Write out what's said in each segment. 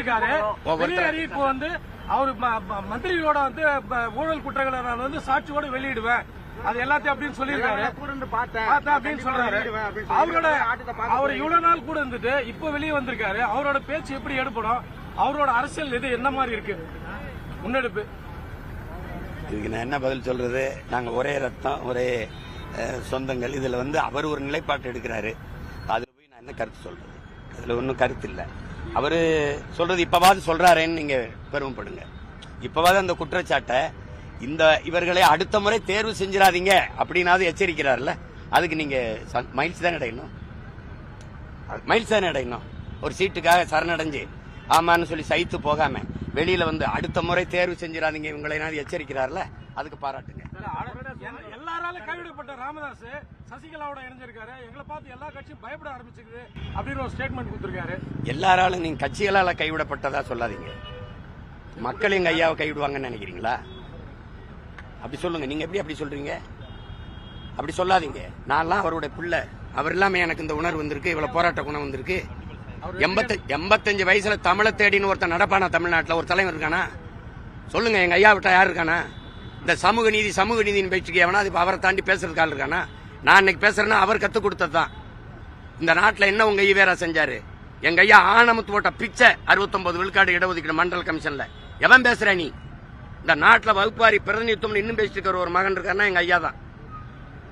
சொல்லியிருக்காரு. வெளியேறி இப்போ வந்து அவரு மந்திரிகளோட வந்து ஊழல் குற்றங்களை நான் வந்து சாட்சியோட வெளியிடுவேன் அது எல்லாத்தையும் அப்படின்னு சொல்லியிருக்காரு. அப்படின்னு சொல்றாரு. அவர் இவ்வளவு நாள் கூட இருந்துட்டு இப்ப வெளியே வந்திருக்காரு. அவரோட பேச்சு எப்படி எடுப்படும்? அவரோட அரசியல் இது என்ன மாதிரி இருக்கு முன்னெடுப்பு? இதுக்கு நான் என்ன பதில் சொல்றது? நாங்க ஒரே ரத்தம் ஒரே சொந்தங்கள். இதுல வந்து அவர் ஒரு நிலைப்பாட்டு எடுக்கிறாரு. அதுல போய் நான் என்ன கருத்து சொல்றது? அதுல ஒன்னும் கருத்து இல்ல. அவரு சொல்றது இப்பவாது சொல்றாருன்னு நீங்க பெருமைப்படுங்க. இப்பவாது அந்த குற்றச்சாட்டை இவர்களை அடுத்த முறை தேர்வு செஞ்சிடாதீங்க அப்படின்னாவது எச்சரிக்கிறார்ல. அதுக்கு நீங்க மைல்ஸ் தான் அடையணும். மைல்ஸ் தான் அடையணும். ஒரு சீட்டுக்காக சரணடைஞ்சு ஆமான்னு சொல்லி சைத்து போகாம வெளியில வந்து அடுத்த முறை தேர்வு செஞ்சிடாதீங்க இவங்களை எச்சரிக்கிறார்ல, அதுக்கு பாராட்டுங்க. எல்லாராலும் கைவிடப்பட்ட ராமதாஸ் சசிகலாவோட இணைஞ்சிருக்காரு. எங்களை பார்த்து எல்லா கட்சியும் பயப்பட ஆரம்பிச்சிருக்கு அப்படின்னு ஒரு ஸ்டேட்மெண்ட் கொடுத்திருக்காரு. எல்லாராலும் நீங்க கட்சிகளால கைவிடப்பட்டதா சொல்லாதீங்க. மக்கள் எங்க ஐயாவை கைவிடுவாங்கன்னு நினைக்கிறீங்களா? அப்படி சொல்லுங்க. நீங்க எப்படி அப்படி சொல்றீங்க? அப்படி சொல்லாதீங்க. நான்லாம் அவருடைய பிள்ளை. அவர் இல்லாம எனக்கு இந்த உணர்வு வந்திருக்கு, இவ்வளவு போராட்ட குணம் வந்திருக்கு. 85 வயசுல தமிழை தேடின்னு ஒருத்தன் நடப்பானா? தமிழ்நாட்டில் ஒரு தலைவர் இருக்கானா? சொல்லுங்க. எங்க ஐயா விட்டா யாரு இருக்கானா? இந்த சமூக நீதினு பேச்சுக்கு எவனா இப்ப அவரை தாண்டி பேசுறதுக்கு ஆள் இருக்கானா? நான் இன்னைக்கு பேசுறேன்னா அவர் கத்துக் கொடுத்ததுதான். இந்த நாட்டில் என்ன உங்க ஈவேரா செஞ்சாரு? எங்க ஐயா ஆனமுத்து போட்ட பிச்சை 69 விழுக்காடு இடஒதுக்கீடு மண்டல் கமிஷன்ல. எவன் பேசுற நீ? இந்த நாட்டில் வகுப்பாரி பிரதிநிதித்துவம் இன்னும் பேசிட்டு இருக்கிற ஒரு மகன் இருக்காருன்னா எங்க ஐயா தான்.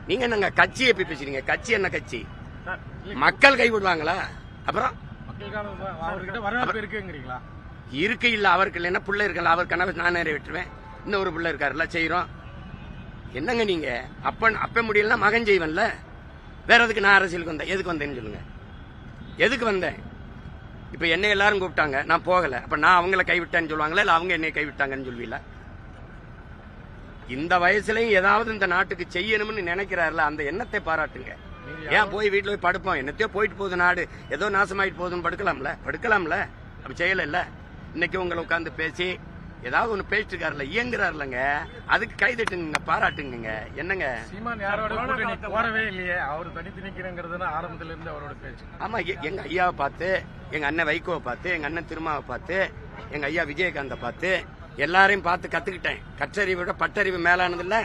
நீங்க என்னங்க கட்சியை எப்படி பேசுறீங்க? கட்சி என்ன கட்சி? மக்கள் கைவிடுவாங்களா? அப்புறம் இருக்கு இல்ல அவருக்கு இல்லைன்னா பிள்ளை இருக்கல. அவர் கனவு நான் நிறைவேற்றுவேன். இன்னும் ஒரு பிள்ளை இருக்காருல்ல, செய்யறோம். என்னங்க நீங்க அப்ப முடியலன்னா மகன் செய்வன்ல. வேற எதுக்கு நான் அரசியலுக்கு வந்தேன்? எதுக்கு வந்தேன்னு சொல்லுங்க. எதுக்கு வந்தேன்? இப்ப என்னை எல்லாரும் கூப்பிட்டாங்க, நான் போகல. அப்ப நான் அவங்கள கைவிட்டேன்னு சொல்லுவாங்களா இல்ல அவங்க என்னை கைவிட்டாங்கன்னு சொல்வீங்களா? இந்த வயசுலயும் ஏதாவது இந்த நாட்டுக்கு செய்யணும்னு நினைக்கிறாருல, அந்த எண்ணத்தை பாராட்டுங்க. ஏன் போய் வீட்டுல போய் படுப்போம்? என்னத்தையோ போயிட்டு போகுது நாடு, ஏதோ நாசமாயிட்டு போகுதுன்னு படுக்கலாம்ல. அப்படி செய்யல இல்ல. இன்னைக்கு உங்களை உட்கார்ந்து பேசி ஏதாவது ஒண்ணு பேசிட்டு இருக்காருல்ல, இயங்குறாருலங்க, அதுக்கு கைதட்டுங்க, பாராட்டுங்க. என்னங்க சீமான் யாரோட போறவே இல்லையே, அவர் தனித்து நிக்கிறங்கிறது ஆரம்பத்துல இருந்து அவரோட பேச்சு. ஆமா, எங்க ஐயாவை பார்த்து, எங்க அண்ணன் வைகோவை பார்த்து, எங்க அண்ணன் திருமாவை பார்த்து, எங்க ஐயா விஜயகாந்த பார்த்து எல்லாரையும் பார்த்து கத்துக்கிட்டேன். கற்றறிவை விட பட்டறிவு மேலானது இல்ல.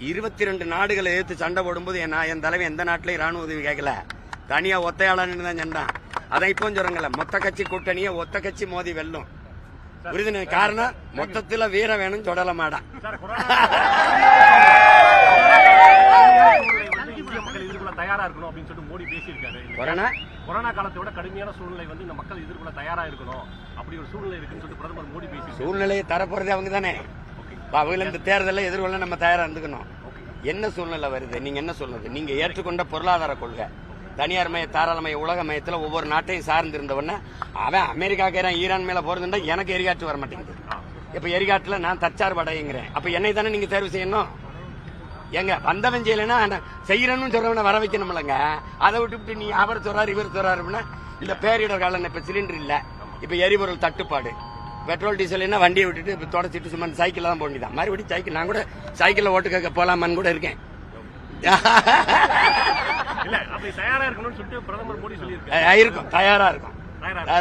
22 நாடுகளை எதிர்த்து சண்டை போடும்போது என் தலைவன் எந்த நாட்டிலையும் ராணுவ உதவி கேட்கல. தனியா ஒத்தையாளன்னு தான் சண்டான். அதான் இப்போ சொல்றேங்கல்ல, மொத்த கட்சி கூட்டணிய ஒத்த கட்சி மோதி வெல்லும். புரியுது? காரணம் மொத்தத்துல வீரம் வேணும் தொடல மாடா. தயாரா இருக்கணும் அப்படின்னு சொல்லிட்டு மோடி பேசியிருக்காரு. கொரோனா காலத்தை விட கடுமையான சூழ்நிலை வந்து இந்த மக்கள் எதிர்கொள்ள தயாரா இருக்கணும், அப்படி ஒரு சூழ்நிலை இருக்குன்னு சொல்லிட்டு பிரதமர் மோடி பேசி சூழ்நிலையை தரப்போறது அவங்க தானே. அவங்க இந்த தேர்தலை எதிர்கொள்ள நம்ம தயாரா இருந்துக்கணும். என்ன சூழ்நிலை வருது? நீங்க என்ன சொல்றது? நீங்க ஏற்றுக்கொண்ட பொருளாதார கொள்கை, தனியார் மய தாராளமய உலக மயத்துல ஒவ்வொரு நாட்டையும் சார்ந்து இருந்தவன அவன் அமெரிக்கா ஈரான் மேல போறதுண்டா எனக்கு எரிகாற்று வர மாட்டேங்குது. இப்ப எரிகாட்டுல நான் தற்சார்பு அடையுங்கிறேன். அப்ப என்னை தானே நீங்க தேர்வு செய்யணும். எங்க வந்தவன் செய்யலன்னா செய்யறன்னு சொல்றவன வர வைக்கணும்லங்க. அதை விட்டு நீ அவர் சொல்றாரு இவர் சொல்றாருன்னா இந்த பேரிடர் காலம். இப்ப சிலிண்டர் இல்ல, இப்ப எரிபொருள் தட்டுப்பாடு, பெட்ரோல் டீசல் என்ன வண்டியை விட்டுட்டு இப்ப தொடச்சிட்டு சும்மா சைக்கிள் தான் போண்டிதான். மறுபடியும் சைக்கிள், நான் கூட சைக்கிள்ல ஓட்டு கேட்க போலாமான்னு கூட இருக்கேன். இருக்கும், தயாரா இருக்கும்,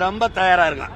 ரொம்ப தயாரா இருக்கும்.